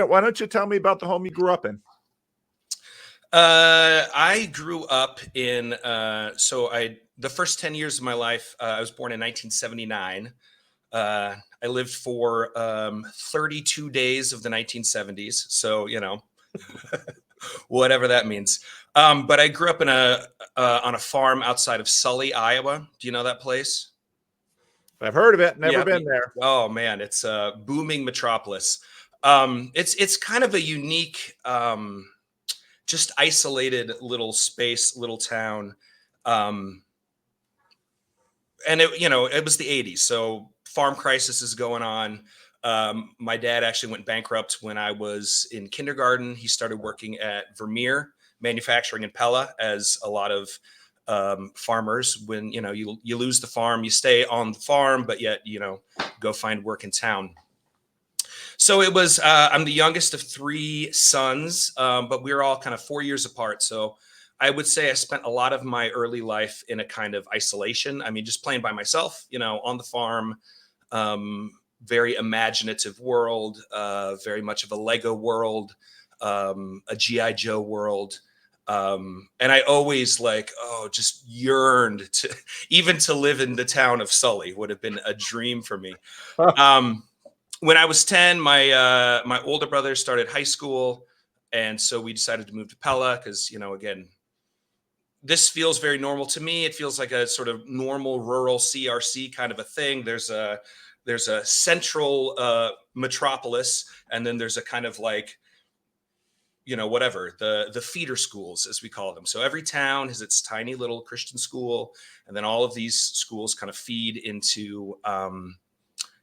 Why don't you tell me about the home you grew up in? I grew up in, the first 10 years of my life, I was born in 1979. I lived for 32 days of the 1970s. So, whatever that means. But I grew up in on a farm outside of Sully, Iowa. Do you know that place? I've heard of it. Never Yeah. been there. Oh man, it's a booming metropolis. It's kind of a unique, just isolated little space, little town. And it was the 80s. So farm crisis is going on. My dad actually went bankrupt when I was in kindergarten. He started working at Vermeer Manufacturing in Pella, as a lot of farmers. When you lose the farm, you stay on the farm, but yet go find work in town. So it was. I'm the youngest of three sons, but we were all kind of 4 years apart. So I would say I spent a lot of my early life in a kind of isolation. I mean, just playing by myself, on the farm. Very imaginative world, very much of a Lego world, a G.I. Joe world. And I always just yearned to even to live in the town of Sully would have been a dream for me. When I was 10, my older brother started high school. And so we decided to move to Pella because, again, this feels very normal to me. It feels like a sort of normal rural CRC kind of a thing. There's a central metropolis, and then there's a kind of whatever, the feeder schools, as we call them. So every town has its tiny little Christian school, and then all of these schools kind of feed into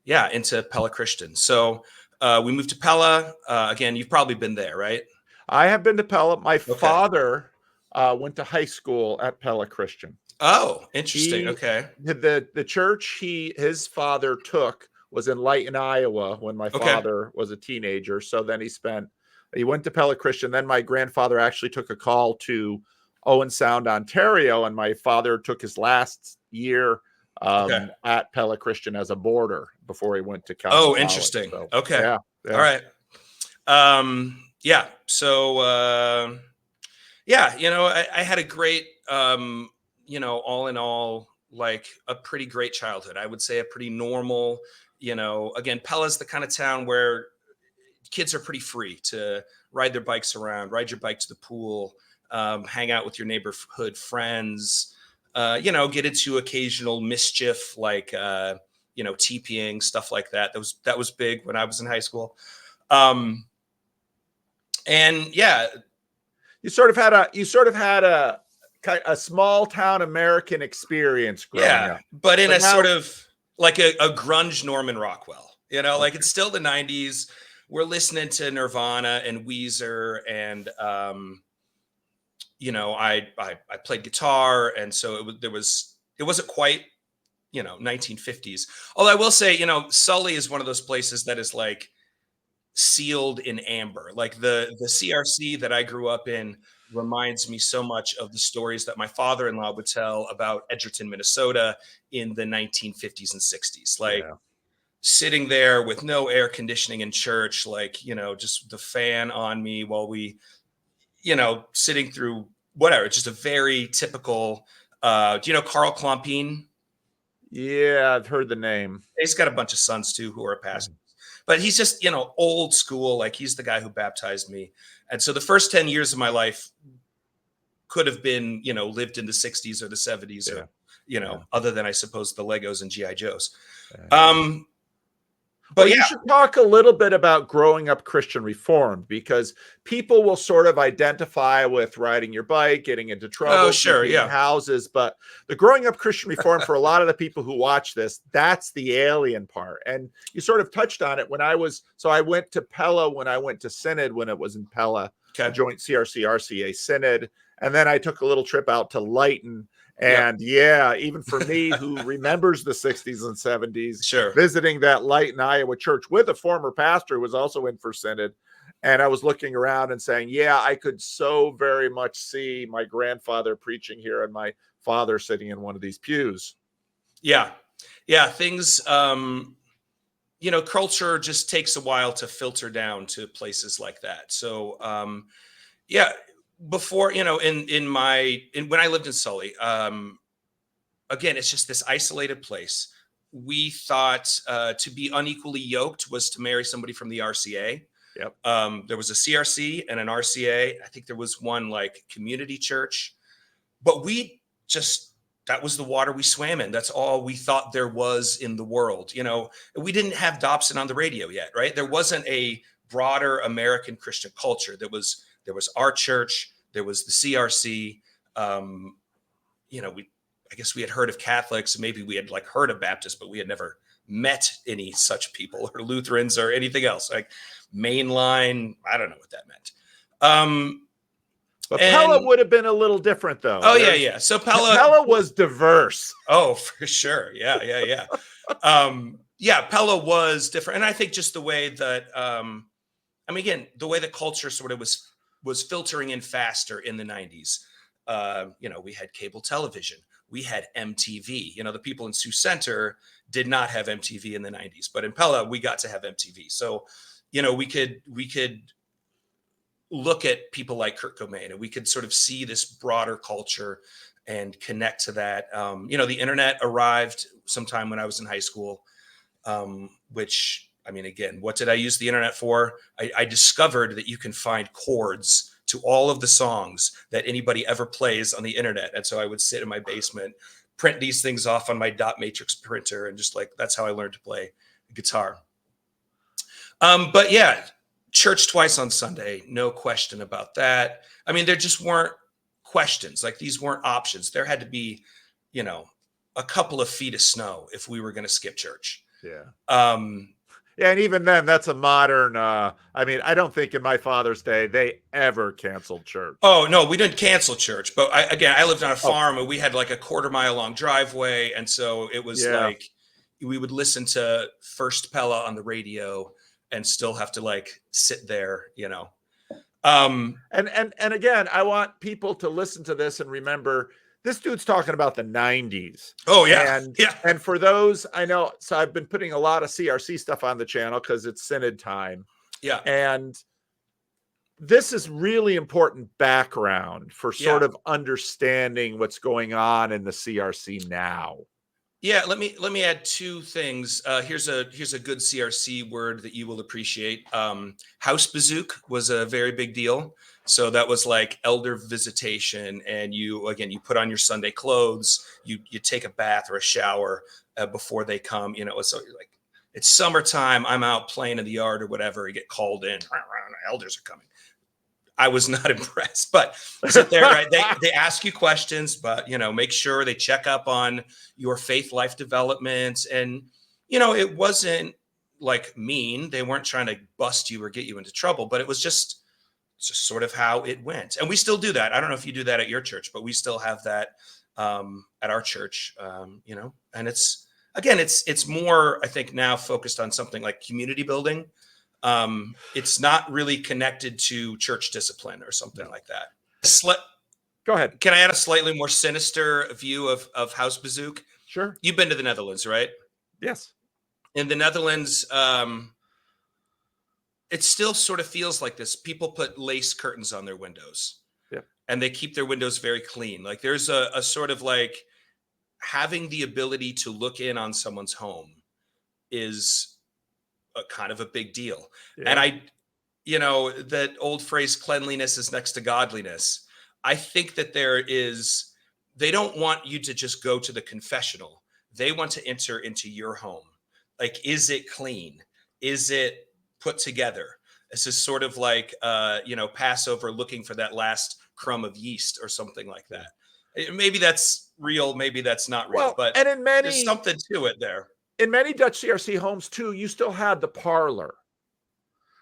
Pella Christian. So we moved to Pella. Again, you've probably been there, right? I have been to Pella. My father went to high school at Pella Christian. Oh, interesting. Okay. The church his father took was in Lighton, Iowa, when my father was a teenager. So then he went to Pella Christian. Then my grandfather actually took a call to Owen Sound, Ontario, and my father took his last year at Pella Christian as a boarder before he went to Calvin College. Interesting. So, okay. Yeah. All right. So, I had a great, all in all, like a pretty great childhood. I would say a pretty normal, again, Pella's the kind of town where kids are pretty free to ride their bikes around, ride your bike to the pool, hang out with your neighborhood friends, get into occasional mischief, like, TPing, stuff like that. That was big when I was in high school. And yeah, you sort of had a small town American experience growing up. But in sort of like a grunge Norman Rockwell, like it's still the 90s. We're listening to Nirvana and Weezer, and I played guitar, and so it wasn't quite 1950s. Although I will say, Sully is one of those places that is like sealed in amber. Like the CRC that I grew up in reminds me so much of the stories that my father-in-law would tell about Edgerton, Minnesota in the 1950s and 60s. Like sitting there with no air conditioning in church, just the fan on me while we, sitting through whatever. Just a very typical, do you know Carl Klompine? Yeah, I've heard the name. He's got a bunch of sons too who are pastors. But he's just, old school. Like he's the guy who baptized me. And so the first 10 years of my life could have been, lived in the 60s or the 70s or, other than I suppose the Legos and G.I. Joes. But you should talk a little bit about growing up Christian Reformed, because people will sort of identify with riding your bike, getting into trouble, houses. But the growing up Christian Reformed, for a lot of the people who watch this, that's the alien part. And you sort of touched on it I went to Pella when I went to Synod, when it was in Pella, the joint CRC RCA Synod. And then I took a little trip out to Lighton. And even for me, who remembers the 60s and 70s, visiting that Lighton, Iowa church with a former pastor who was also in for Synod. And I was looking around and saying, I could so very much see my grandfather preaching here and my father sitting in one of these pews. Things, culture just takes a while to filter down to places like that. So, yeah, before, when I lived in Sully, again, it's just this isolated place. We thought to be unequally yoked was to marry somebody from the RCA. Yep. There was a CRC and an RCA. I think there was one like community church, but that was the water we swam in. That's all we thought there was in the world. We didn't have Dobson on the radio yet, right? There wasn't a broader American Christian culture. There was our church, there was the CRC. I guess we had heard of Catholics, maybe we had like heard of Baptists, but we had never met any such people, or Lutherans or anything else, like mainline. I don't know what that meant. But Pella would have been a little different, though. Oh, yeah. So Pella was diverse. Oh, for sure. Yeah. Pella was different. And I think just the way that, again, the way the culture sort of was filtering in faster in the 90s. We had cable television. We had MTV. The people in Sioux Center did not have MTV in the 90s. But in Pella, we got to have MTV. So, we could look at people like Kurt Cobain, and we could sort of see this broader culture and connect to that. The internet arrived sometime when I was in high school, which, again, what did I use the internet for? I discovered that you can find chords to all of the songs that anybody ever plays on the internet. And so I would sit in my basement, print these things off on my dot matrix printer, and just that's how I learned to play guitar. But yeah, church twice on Sunday, no question about that. There just weren't questions. Like, these weren't options. There had to be, a couple of feet of snow if we were going to skip church. Yeah. Yeah, and even then, that's a modern. I don't think in my father's day they ever canceled church. Oh no, we didn't cancel church. But I lived on a farm, and we had like a 1/4-mile long driveway, and so it was like we would listen to First Pella on the radio and still have to like sit there, And again, I want people to listen to this and remember, this dude's talking about the 90s. Oh, yeah. And for those, I know, so I've been putting a lot of CRC stuff on the channel because it's synod time. Yeah. And this is really important background for sort of understanding what's going on in the CRC now. Yeah, let me add two things. Here's a good CRC word that you will appreciate. House bazook was a very big deal. So that was like elder visitation, and you put on your Sunday clothes, you take a bath or a shower before they come. So you're like, it's summertime, I'm out playing in the yard or whatever. You get called in, elders are coming. I was not impressed, but sit there, right? They ask you questions, but make sure they check up on your faith life development. And it wasn't like mean. They weren't trying to bust you or get you into trouble, but it was just sort of how it went. And we still do that. I don't know if you do that at your church, but we still have that at our church. And it's more, I think, now focused on something like community building. It's not really connected to church discipline or something like that. Go ahead. Can I add a slightly more sinister view of House Bazook? Sure. You've been to the Netherlands, right? Yes. In the Netherlands, it still sort of feels like this. People put lace curtains on their windows. Yeah. And they keep their windows very clean. Like, there's a sort of like having the ability to look in on someone's home is a kind of a big deal. Yeah. And that old phrase, cleanliness is next to godliness. I think that they don't want you to just go to the confessional. They want to enter into your home. Like, is it clean? Is it put together? This is sort of like, Passover, looking for that last crumb of yeast or something like that. Maybe that's real. Maybe that's not real, but there's something to it there. In many Dutch CRC homes too, you still had the parlor,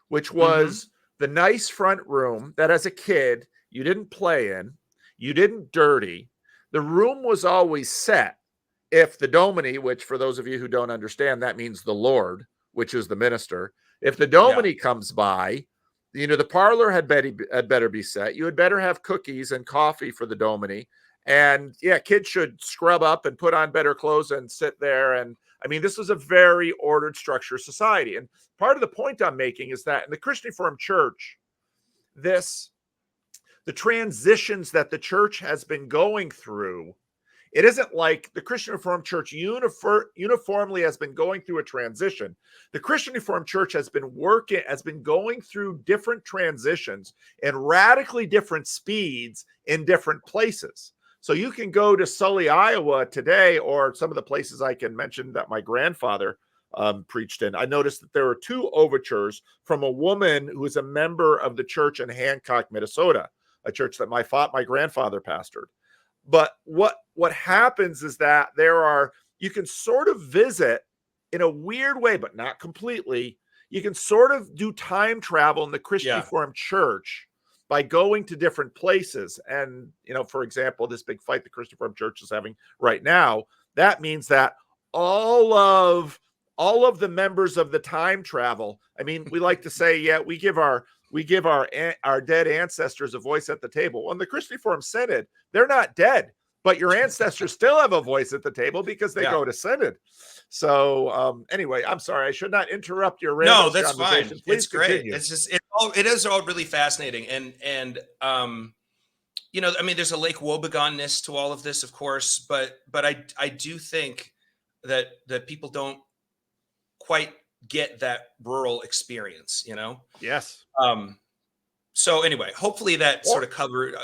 which was the nice front room that as a kid, you didn't play in, you didn't dirty. The room was always set. If the domini, which for those of you who don't understand, that means the Lord, which is the minister. If the domini comes by, the parlor had better be set. You had better have cookies and coffee for the domini. And kids should scrub up and put on better clothes and sit there. And I mean, this was a very ordered, structured society. And part of the point I'm making is that in the Christian Reformed Church, the transitions that the church has been going through, it isn't like the Christian Reformed Church uniformly has been going through a transition. The Christian Reformed Church has been going through different transitions and radically different speeds in different places. So you can go to Sully, Iowa today, or some of the places I can mention that my grandfather preached in. I noticed that there were 2 overtures from a woman who is a member of the church in Hancock, Minnesota, a church that my grandfather pastored. But what happens is that you can sort of visit in a weird way, but not completely. You can sort of do time travel in the Christian Reformed Church by going to different places. And, for example, this big fight the Christian Reformed Church is having right now, that means that all of the members of the time travel, I mean, we like to say, we give our dead ancestors a voice at the table. Well, in the Christian Reformed Synod, they're not dead, but your ancestors still have a voice at the table because they go to Synod. So anyway, I'm sorry, I should not interrupt your Randos No, that's conversation. fine. Please it's great. Continue. It's just it is all really fascinating, and I mean, there's a Lake Wobegon-ness to all of this, of course, but I do think that people don't quite get that rural experience, Yes. So anyway, hopefully that sort of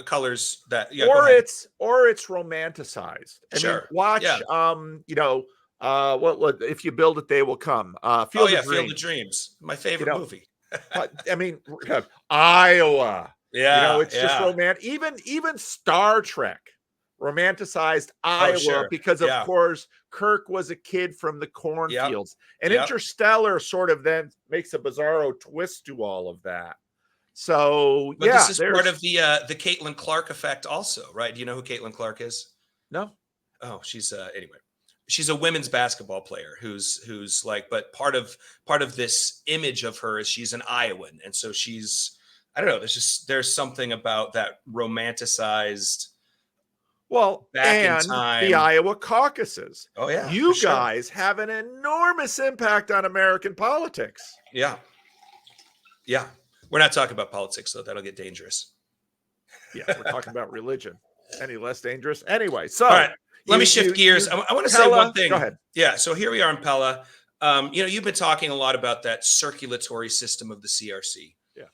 colors that. Yeah, or it's romanticized. I mean, watch. What if you build it, they will come. Field of Dreams, my favorite movie. I mean, Iowa. Yeah, it's just romantic. Even Star Trek romanticized Iowa because, of course, Kirk was a kid from the cornfields. And Interstellar sort of then makes a bizarro twist to all of that. So, but this is part of the Caitlin Clark effect also, right? Do you know who Caitlin Clark is? No. Oh, she's anyway. She's a women's basketball player who's like, but part of this image of her is she's an Iowan. And so she's, I don't know, there's something about that romanticized back in time. The Iowa caucuses. Oh yeah. You guys have an enormous impact on American politics. Yeah. Yeah. We're not talking about politics, though. That'll get dangerous. Yeah, we're talking about religion. Any less dangerous? Anyway, so all right, let me shift gears. I want to say one thing. Go ahead. Yeah, so here we are in Pella. You've been talking a lot about that circulatory system of the CRC. Yeah,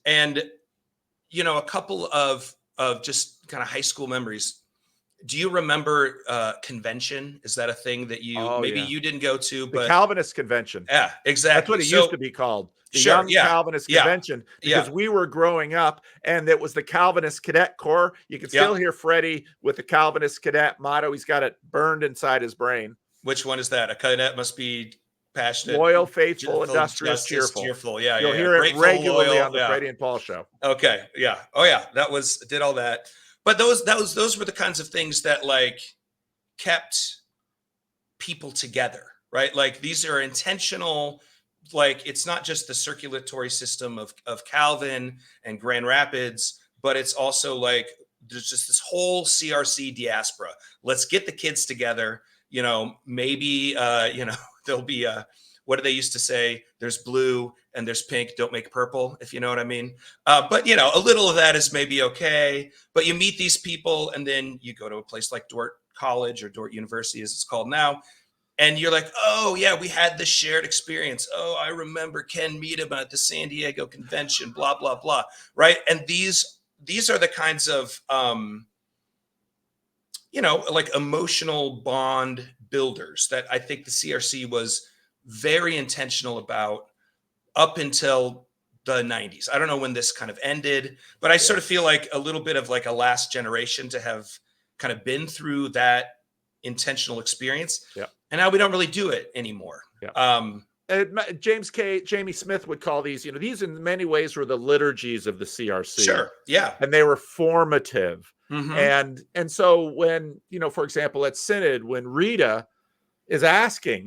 and a couple of just kind of high school memories. Do you remember convention? Is that a thing that you didn't go to? But the Calvinist convention. Yeah, exactly. That's what it used to be called. The Young Calvinist Convention, because we were growing up, and it was the Calvinist Cadet Corps. You can still hear Freddie with the Calvinist Cadet motto. He's got it burned inside his brain. Which one is that? A cadet must be passionate, loyal, faithful, industrious, cheerful. Yeah, you'll hear it regularly on the Freddie and Paul show. Okay, yeah, oh yeah, did all that. But those were the kinds of things that like kept people together, right? Like these are intentional. Like it's not just the circulatory system of Calvin and Grand Rapids, but it's also like there's just this whole CRC diaspora. Let's get the kids together. Maybe there'll be what do they used to say? There's blue and there's pink. Don't make purple, if you know what I mean. But a little of that is maybe okay. But you meet these people, and then you go to a place like Dort College or Dort University, as it's called now. And you're like, oh, yeah, we had this shared experience. Oh, I remember Ken Meadham at the San Diego convention, blah, blah, blah. Right. And these are the kinds of, like emotional bond builders that I think the CRC was very intentional about up until the 90s. I don't know when this kind of ended, but I sort of feel like a little bit of like a last generation to have kind of been through that intentional experience. Yeah. And now we don't really do it anymore. Yeah. Jamie Smith would call these, these in many ways were the liturgies of the CRC. Sure. Yeah. And they were formative. Mm-hmm. And so when, for example, at Synod, when Rita is asking,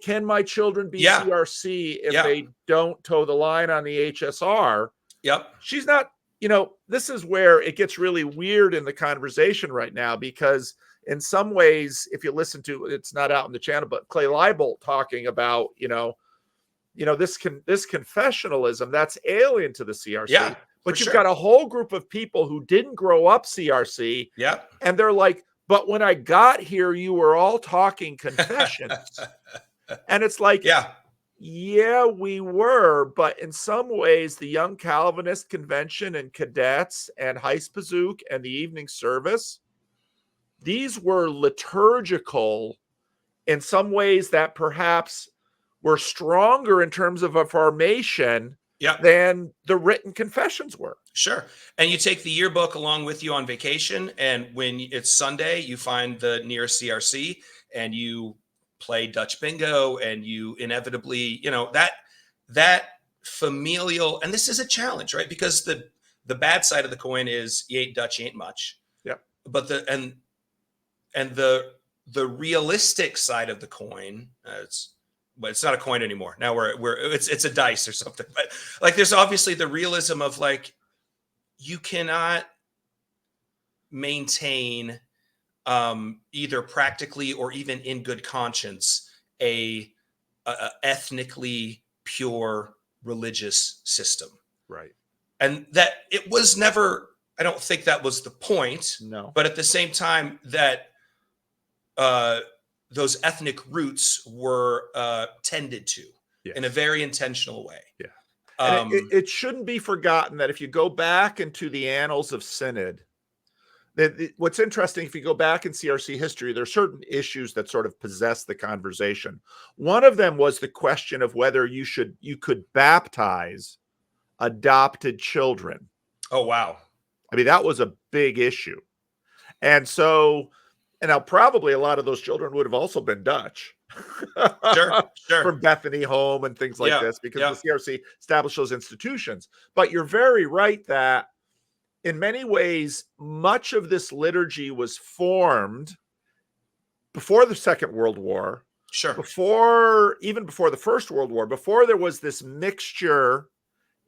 can my children be CRC if they don't toe the line on the HSR? Yep. She's not this is where it gets really weird in the conversation right now, because in some ways, if you listen to, it's not out in the channel, but Clay Libolt talking about, this confessionalism that's alien to the CRC. Yeah, but you've got a whole group of people who didn't grow up CRC. Yeah. And they're like, but when I got here, you were all talking confessions. And it's like, yeah, we were. But in some ways, the Young Calvinist Convention and cadets and Heispazuk and the evening service, these were liturgical in some ways that perhaps were stronger in terms of a formation than the written confessions were. Sure. And you take the yearbook along with you on vacation. And when it's Sunday, you find the nearest CRC and you play Dutch bingo, and you inevitably, that familial, and this is a challenge, right? Because the bad side of the coin is you ain't Dutch, you ain't much. Yeah. But the realistic side of the coin, but it's not a coin anymore. Now it's a dice or something. But like, there's obviously the realism of like, you cannot maintain either practically or even in good conscience a ethnically pure religious system. Right. And that it was never, I don't think that was the point. No. But at the same time, that those ethnic roots were tended to in a very intentional way. Yeah. And it shouldn't be forgotten that if you go back into the annals of Synod, what's interesting, if you go back in CRC history, there are certain issues that sort of possess the conversation. One of them was the question of whether you could baptize adopted children. Oh, wow. I mean, that was a big issue. And so, and now probably a lot of those children would have also been Dutch. Sure. From Bethany Home and things like this, because the CRC established those institutions. But you're very right that in many ways, much of this liturgy was formed before the Second World War. Sure. Even before the First World War, before there was this mixture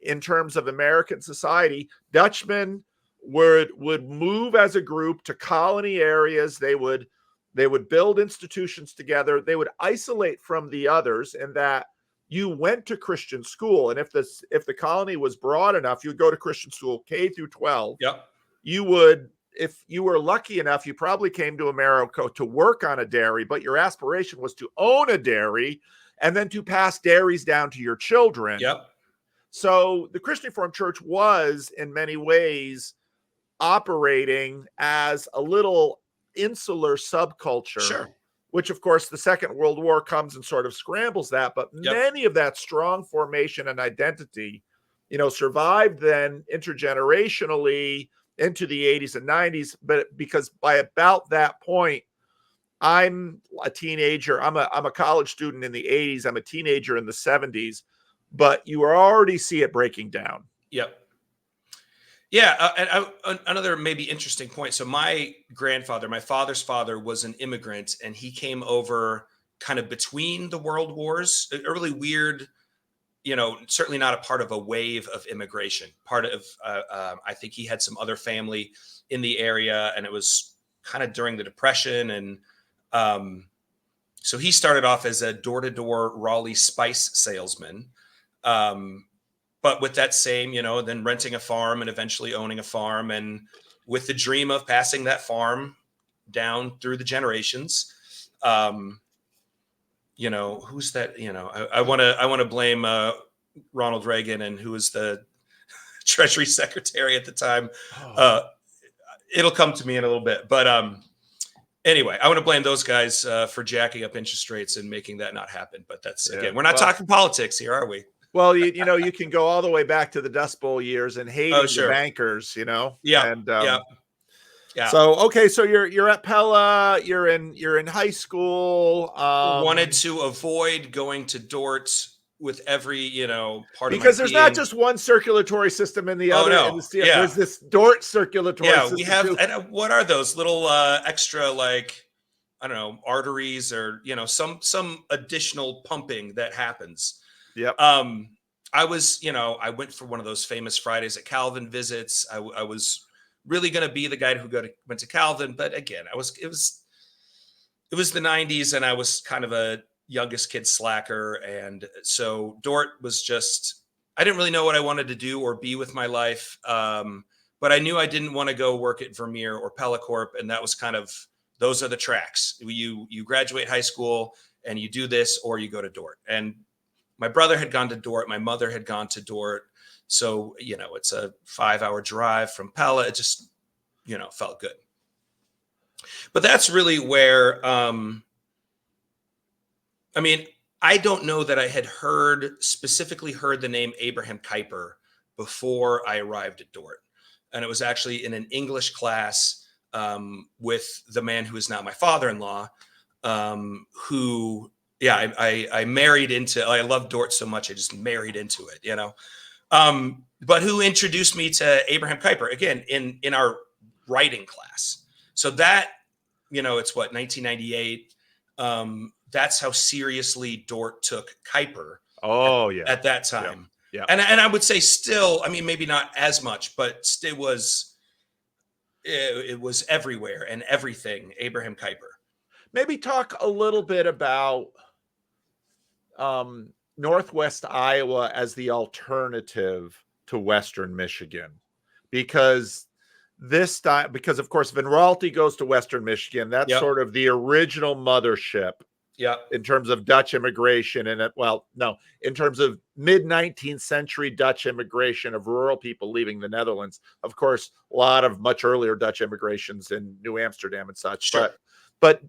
in terms of American society. Dutchmen would move as a group to colony areas. They would build institutions together. They would isolate from the others, and that you went to Christian school. And if the colony was broad enough, you would go to Christian school K through 12. Yep. You would, if you were lucky enough, you probably came to America to work on a dairy, but your aspiration was to own a dairy and then to pass dairies down to your children. Yep. So the Christian Reformed Church was in many ways operating as a little insular subculture. Sure. Which, of course, the Second World War comes and sort of scrambles that. But many of that strong formation and identity, survived then intergenerationally into the 80s and 90s. But because by about that point, I'm a teenager. I'm a college student in the 80s. I'm a teenager in the 70s. But you already see it breaking down. Yep. Yeah, and another maybe interesting point. So my father's father, was an immigrant, and he came over kind of between the world wars. A really weird, certainly not a part of a wave of immigration. Part of, I think he had some other family in the area, and it was kind of during the Depression. And so he started off as a door-to-door Raleigh spice salesman. But with that same, then renting a farm and eventually owning a farm, and with the dream of passing that farm down through the generations. Who's that? I want to blame Ronald Reagan, and who was the Treasury Secretary at the time. It'll come to me in a little bit, but anyway, I want to blame those guys for jacking up interest rates and making that not happen. But that's again, we're not talking politics here, are we? Well, you can go all the way back to the Dust Bowl years and hating the bankers, Yeah. And, yeah. So, okay. So you're at Pella, you're in high school. Wanted to avoid going to Dort with every, part of because there's not just one circulatory system in the other. No. There's this Dort circulatory system. We have, and what are those little extra, like, I don't know, arteries or, some additional pumping that happens. Yep. I was, I went for one of those famous Fridays at Calvin visits. I was really going to be the guy who went to Calvin, but again, it was the 90s, and I was kind of a youngest kid slacker, and so Dort was just, I didn't really know what I wanted to do or be with my life, but I knew I didn't want to go work at Vermeer or Pellicorp, and that was kind of, those are the tracks. You graduate high school and you do this, or you go to Dort. And my brother had gone to Dort, my mother had gone to Dort, so it's a 5-hour drive from Pella. It just felt good. But that's really where, I mean, I don't know that I had specifically heard the name Abraham Kuyper before I arrived at Dort. And it was actually in an English class with the man who is now my father-in-law, who, yeah, I married into, I love Dort so much, I just married into it, but who introduced me to Abraham Kuyper, again, in our writing class. So that, it's what, 1998. That's how seriously Dort took Kuyper. Oh, yeah. At that time. Yeah. And I would say still, I mean, maybe not as much, but it was everywhere and everything, Abraham Kuyper. Maybe talk a little bit about Northwest Iowa as the alternative to Western Michigan, because because of course, Van Raalte goes to Western Michigan. That's sort of the original mothership. Yeah. In terms of Dutch immigration, and in terms of mid-19th century Dutch immigration of rural people leaving the Netherlands. Of course, a lot of much earlier Dutch immigrations in New Amsterdam and such. Sure. But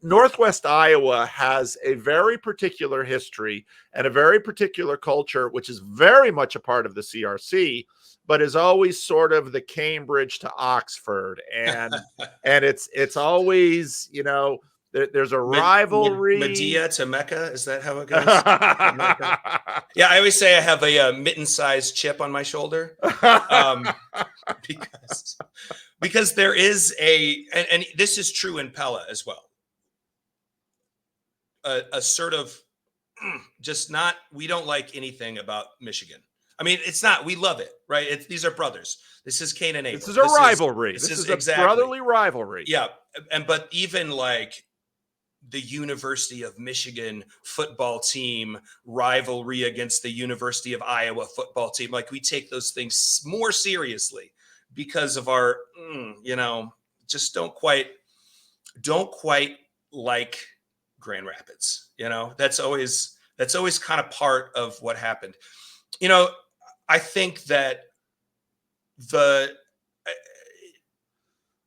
Northwest Iowa has a very particular history and a very particular culture, which is very much a part of the CRC, but is always sort of the Cambridge to Oxford, and it's always, there's a rivalry. Medea to Mecca. Is that how it goes? Yeah, I always say I have a mitten-sized chip on my shoulder, because there is and this is true in Pella as well. A sort of just not, we don't like anything about Michigan. I mean, it's not, we love it, right? These are brothers. This is Cain and Abel. This is a rivalry. This is a brotherly rivalry. Yeah. But even like the University of Michigan football team rivalry against the University of Iowa football team, like we take those things more seriously because of our, just don't quite like Grand Rapids. That's always kind of part of what happened. I think that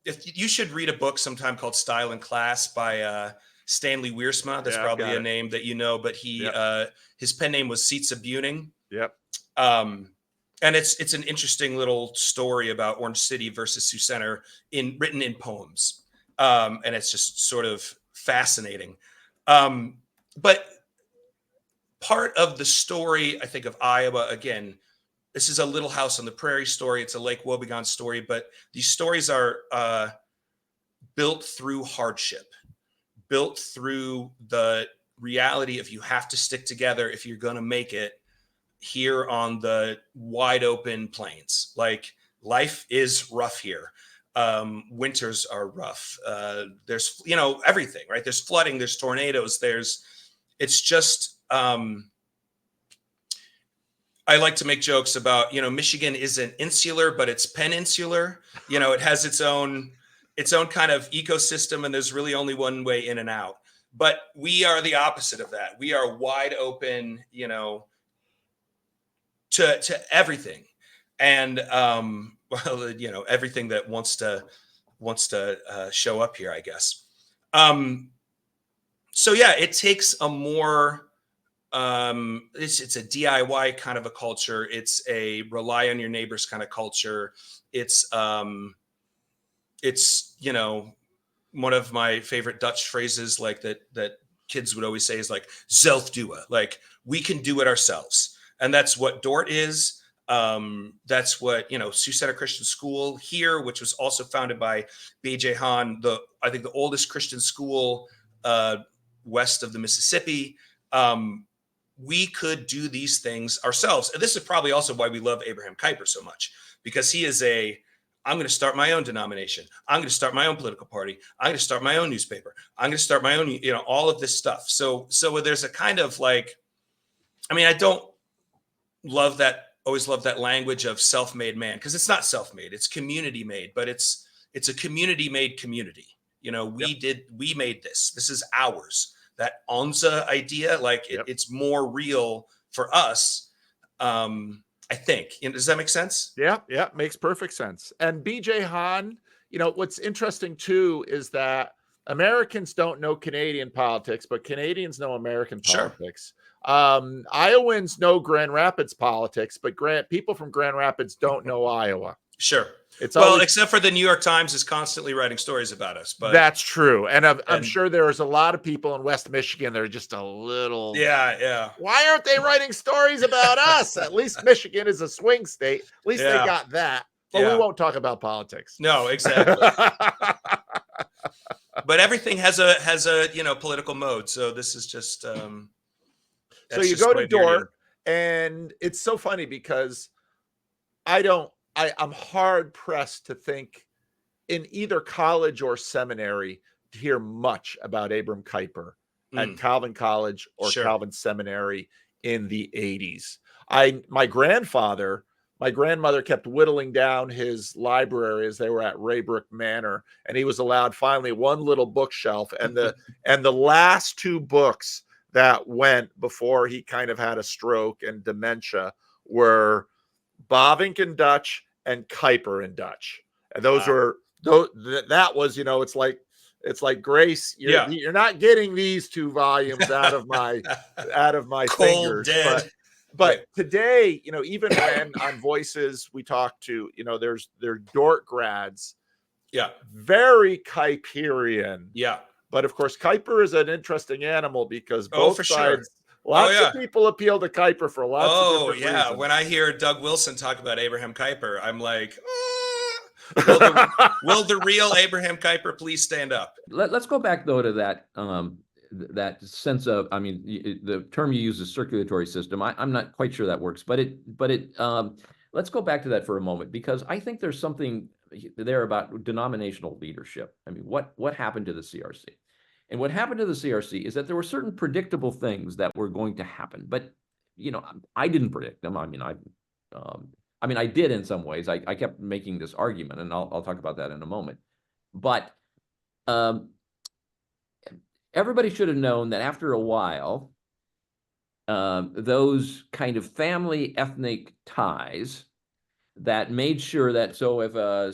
if you should read a book sometime called Style and Class by Stanley Wiersma. That's probably a name that but he his pen name was Sietze Buning. Yep. And it's an interesting little story about Orange City versus Sioux Center written in poems. And it's just sort of fascinating. But part of the story, I think, of Iowa, again, this is a Little House on the Prairie story. It's a Lake Wobegon story, but these stories are built through hardship, built through the reality of you have to stick together if you're going to make it here on the wide open plains. Like, life is rough here. Winters are rough. There's, everything, right? There's flooding, there's tornadoes, it's just, I like to make jokes about, Michigan isn't insular, but it's peninsular. It has its own kind of ecosystem, and there's really only one way in and out. But we are the opposite of that. We are wide open, to everything. And, everything that wants to show up here, I guess. So yeah, it takes a more, it's a DIY kind of a culture. It's a rely on your neighbors kind of culture. It's one of my favorite Dutch phrases, like that kids would always say, is like zelfdoen, like we can do it ourselves. And that's what Dort is. That's what, Sioux Center Christian School here, which was also founded by B.J. Hahn, I think the oldest Christian school west of the Mississippi. we could do these things ourselves. And this is probably also why we love Abraham Kuyper so much, because he is I'm going to start my own denomination. I'm going to start my own political party. I'm going to start my own newspaper. I'm going to start my own, all of this stuff. So there's a kind of like, I mean, I don't always love that language of self-made man, because it's not self-made, it's community made, but it's a community made community. We made this. This is ours. That Onza idea, like it's more real for us. I think. Does that make sense? Yeah, makes perfect sense. And BJ Hahn, what's interesting too is that Americans don't know Canadian politics, but Canadians know American politics. Iowans know Grand Rapids politics, but people from Grand Rapids don't know Iowa. Sure. Except for the New York Times is constantly writing stories about us. But that's true. And I'm sure there's a lot of people in West Michigan that are just a little. Yeah. Why aren't they writing stories about us? At least Michigan is a swing state. At least they got that. But we won't talk about politics. No, exactly. But everything has a political mode. So this is just. So you go to Dordt, and it's so funny because I'm hard pressed to think in either college or seminary to hear much about Abraham Kuyper at Calvin College or Calvin Seminary in the 80s. My grandmother kept whittling down his library as they were at Raybrook Manor, and he was allowed finally one little bookshelf, and the last two books that went before he kind of had a stroke and dementia were Bavinck in Dutch and Kuyper in Dutch. And that was, it's like Grace, you're not getting these two volumes out of my fingers. Dead. But today, even when on Voices we talk to, they're Dordt grads. Yeah. Very Kuyperian. Yeah. But of course, Kuyper is an interesting animal because both sides, lots of people appeal to Kuyper for lots of different reasons. When I hear Doug Wilson talk about Abraham Kuyper, I'm like, will the real Abraham Kuyper please stand up? Let's go back though to that sense of, I mean, the term you use is circulatory system. I'm not quite sure that works, but let's go back to that for a moment, because I think there's something there about denominational leadership. I mean, what happened to the CRC? And what happened to the CRC is that there were certain predictable things that were going to happen, but I didn't predict them. I mean, I did in some ways. I kept making this argument, and I'll talk about that in a moment. But everybody should have known that after a while, those kind of family ethnic ties that made sure that, so if a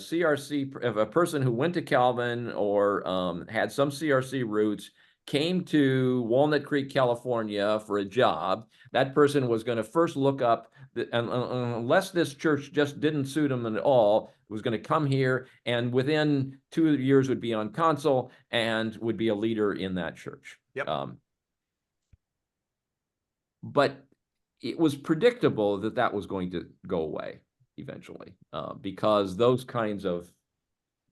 person who went to Calvin or had some CRC roots came to Walnut Creek, California for a job, that person was going to first look up, unless this church just didn't suit him at all, was going to come here and within 2 years would be on consul and would be a leader in that church. Yep. But it was predictable that was going to go away eventually, because those kinds of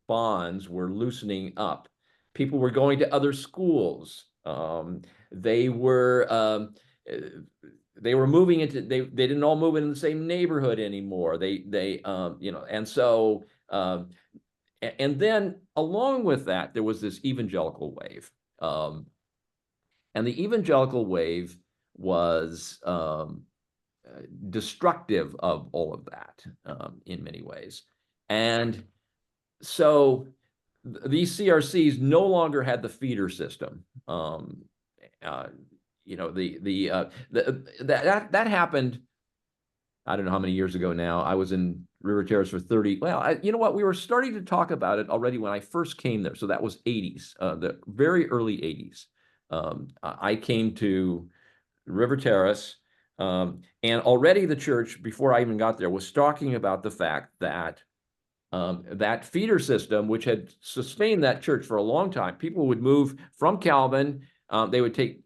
bonds were loosening up. People were going to other schools. They were moving into, they didn't all move in the same neighborhood anymore. And so and then along with that, there was this evangelical wave, and the evangelical wave was destructive of all of that in many ways. And so these CRCs no longer had the feeder system. That happened, I don't know how many years ago now. I was in River Terrace for 30. Well, you know what? We were starting to talk about it already when I first came there. So that was 80s, the very early 80s. I came to River Terrace, and already the church, before I even got there, was talking about the fact that that feeder system, which had sustained that church for a long time, people would move from Calvin. They would take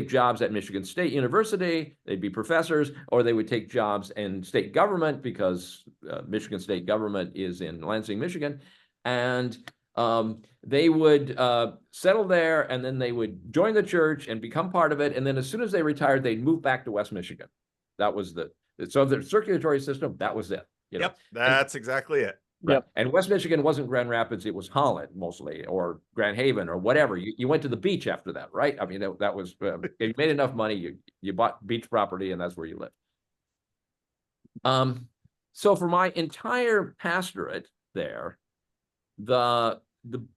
jobs at Michigan State University. They'd be professors, or they would take jobs in state government, because Michigan state government is in Lansing, Michigan. And they would settle there, and then they would join the church and become part of it. And then as soon as they retired, they'd move back to West Michigan. That was so the circulatory system, that was it. Yep, that's exactly it. Right. Yep. And West Michigan wasn't Grand Rapids, it was Holland mostly, or Grand Haven, or whatever. You went to the beach after that, right? I mean, that was, if you made enough money, you bought beach property, and that's where you lived. So for my entire pastorate there, the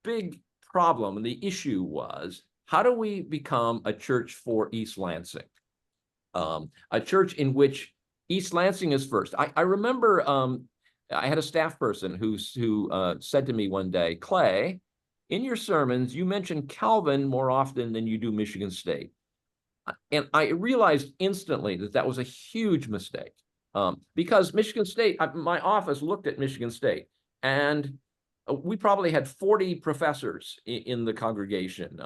big problem and the issue was, how do we become a church for East Lansing? A church in which East Lansing is first. I remember I had a staff person who said to me one day, Clay, in your sermons, you mention Calvin more often than you do Michigan State. And I realized instantly that that was a huge mistake, because Michigan State, my office looked at Michigan State, and we probably had 40 professors in the congregation.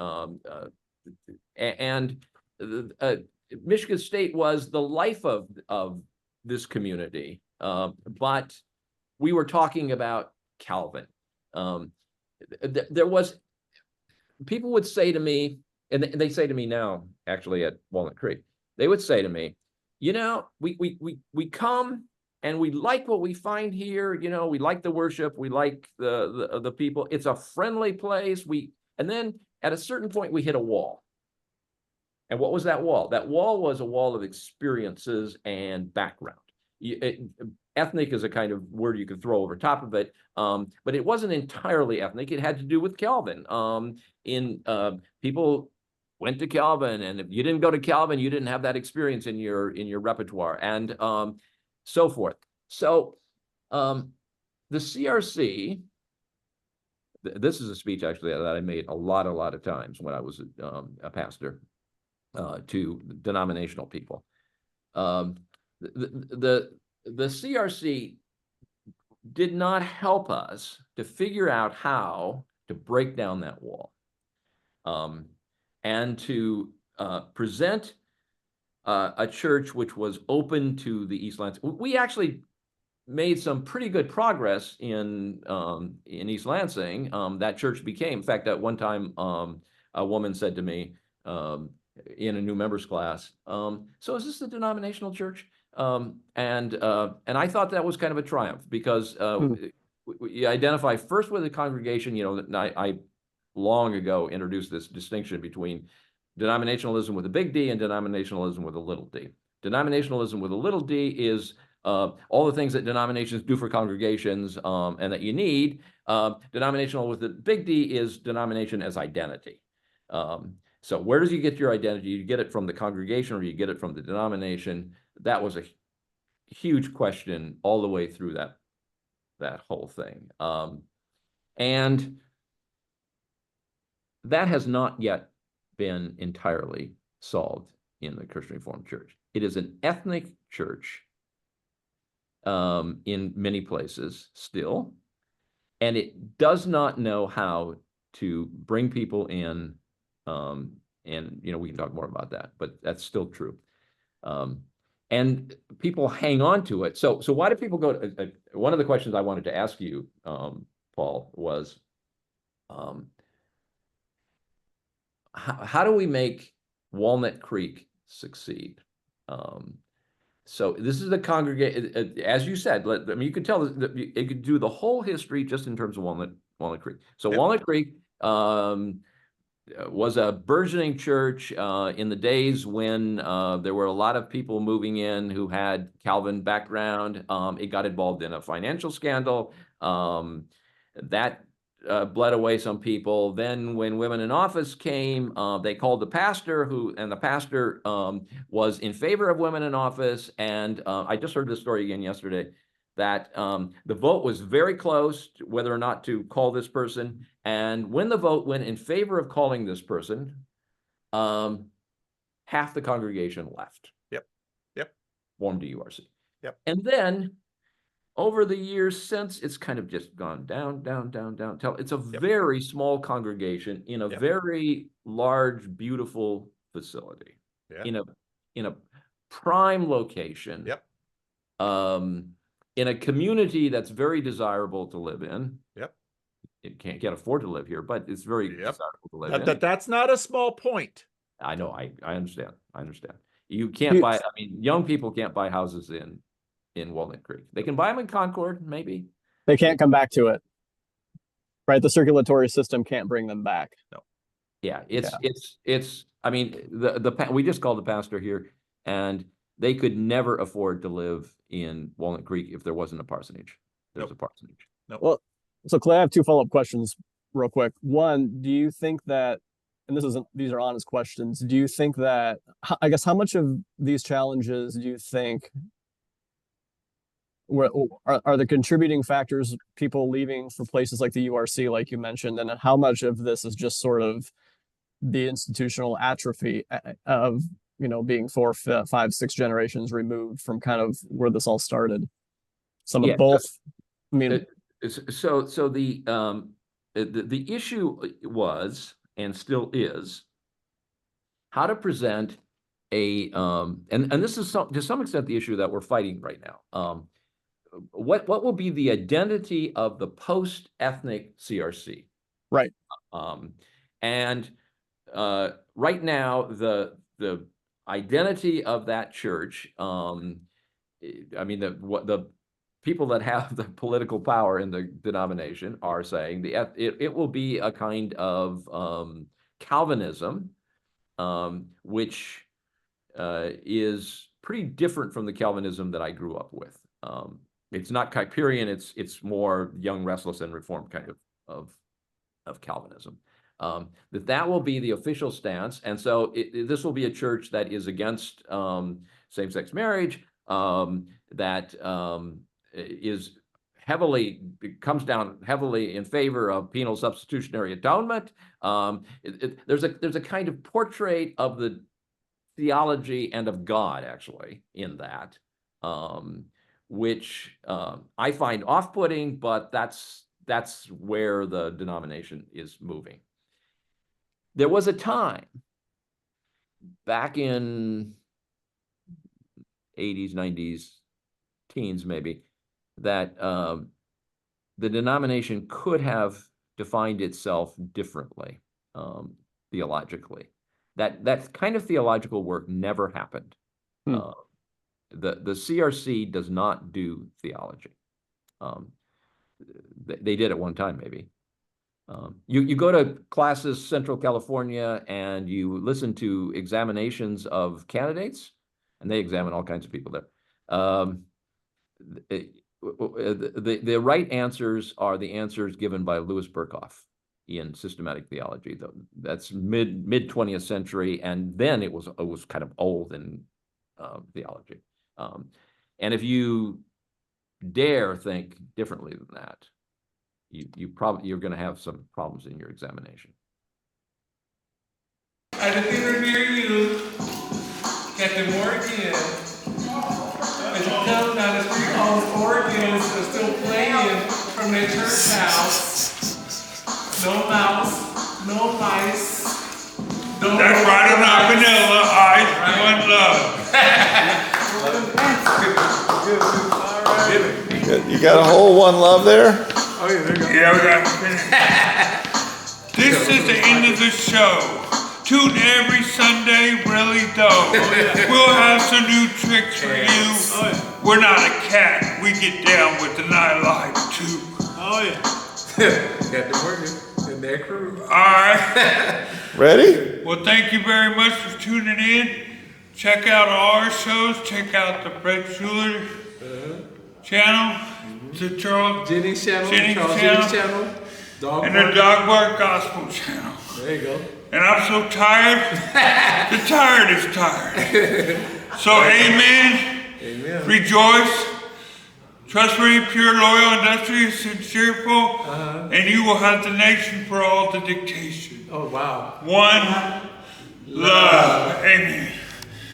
Michigan State was the life of this community, but we were talking about Calvin. There was, people would say to me, and they say to me now, actually at Walnut Creek, they would say to me, you know, we come and we like what we find here. You know, we like the worship, we like the people. It's a friendly place. And then at a certain point we hit a wall. And what was that wall? That wall was a wall of experiences and background. Ethnic is a kind of word you could throw over top of it, but it wasn't entirely ethnic. It had to do with Calvin. People went to Calvin, and if you didn't go to Calvin, you didn't have that experience in your repertoire, and so forth. So the CRC, this is a speech actually that I made a lot of times when I was a pastor to denominational people. The CRC did not help us to figure out how to break down that wall, and to present a church which was open to the East Lansing. We actually made some pretty good progress in East Lansing. That church became, in fact, at one time, a woman said to me in a new members class, so is this a denominational church? And I thought that was kind of a triumph, because you identify first with the congregation. You know, I long ago introduced this distinction between denominationalism with a big D and denominationalism with a little d. Denominationalism with a little d is all the things that denominations do for congregations and that you need. Denominational with a big D is denomination as identity. So where does you get your identity? You get it from the congregation, or you get it from the denomination? That was a huge question all the way through that whole thing. And that has not yet been entirely solved in the Christian Reformed Church. It is an ethnic church in many places still, and it does not know how to bring people in, and you know, we can talk more about that, but that's still true. And people hang on to it. So why do people go to, one of the questions I wanted to ask you, Paul, was how do we make Walnut Creek succeed? So this is the congregation, as you said. I mean, you could tell that you could do the whole history just in terms of Walnut Creek. So yep. Walnut Creek was a burgeoning church in the days when there were a lot of people moving in who had Calvin background. It got involved in a financial scandal that bled away some people. Then when women in office came, they called the pastor, and the pastor was in favor of women in office. And I just heard this story again yesterday, that the vote was very close to whether or not to call this person. And when the vote went in favor of calling this person, half the congregation left. Yep. Formed a URC. Yep. And then over the years since, it's kind of just gone down. It's a very small congregation in a very large, beautiful facility, in a prime location. Yep. In a community that's very desirable to live in. Yep. can't afford to live here, but it's very desirable to live in. That's not a small point. I know. I understand. You can't buy. I mean, young people can't buy houses in Walnut Creek. They can buy them in Concord, maybe. They can't come back to it, right? The circulatory system can't bring them back. No. Yeah, it's. I mean, we just called the pastor here, and they could never afford to live in Walnut Creek if there wasn't a parsonage. There's a parsonage. Nope. Well, so Clay, I have two follow-up questions real quick. One, do you think that, and these are honest questions, do you think that, I guess, how much of these challenges do you think are the contributing factors people leaving for places like the URC, like you mentioned, and how much of this is just sort of the institutional atrophy of, being 4, 5, 6 generations removed from kind of where this all started? Some of both. I mean, so the issue was, and still is, how to present a and this is to some extent the issue that we're fighting right now. What will be the identity of the post-ethnic CRC? Right. And right now the identity of that church, I mean, the people that have the political power in the denomination are saying it will be a kind of Calvinism, which is pretty different from the Calvinism that I grew up with. It's not Kuyperian, it's more young, restless, and reformed kind of Calvinism. That will be the official stance, and so this will be a church that is against same-sex marriage, that comes down heavily in favor of penal substitutionary atonement. There's a kind of portrait of the theology and of God actually in that, which I find off-putting, but that's where the denomination is moving. There was a time back in 80s, 90s, teens maybe, that the denomination could have defined itself differently theologically. That kind of theological work never happened. The CRC does not do theology. They did at one time, maybe. You go to classes, Central California, and you listen to examinations of candidates, and they examine all kinds of people there. The right answers are the answers given by Louis Berkhoff in systematic theology. That's mid 20th century, and then it was kind of old in theology. And if you dare think differently than that, you're going to have some problems in your examination. At a theater near you, Captain Morgan. As you come down the street, all the organs are still playing from their church house. No mouse, no mice. No That's right, I'm not vanilla. I one love. You got a whole one love there? Oh, yeah, there you go. Yeah, we got This is the end of the show. Tune every Sunday, really though. We'll have some new tricks for you. We're not a cat. We get down with the nightlife too. Oh yeah. Got the working in their crew. All right. Ready? Well, thank you very much for tuning in. Check out our shows. Check out the Brett Schuler channel, the Charles Jennings channel, Charles channel, channel, and the Dog Bark Gospel channel. There you go. And I'm so tired. The tired is tired. So amen. Amen. Rejoice. Trustworthy, pure, loyal, industrious, and cheerful. And you will have the nation for all the dictation. Oh, wow. One love. Amen.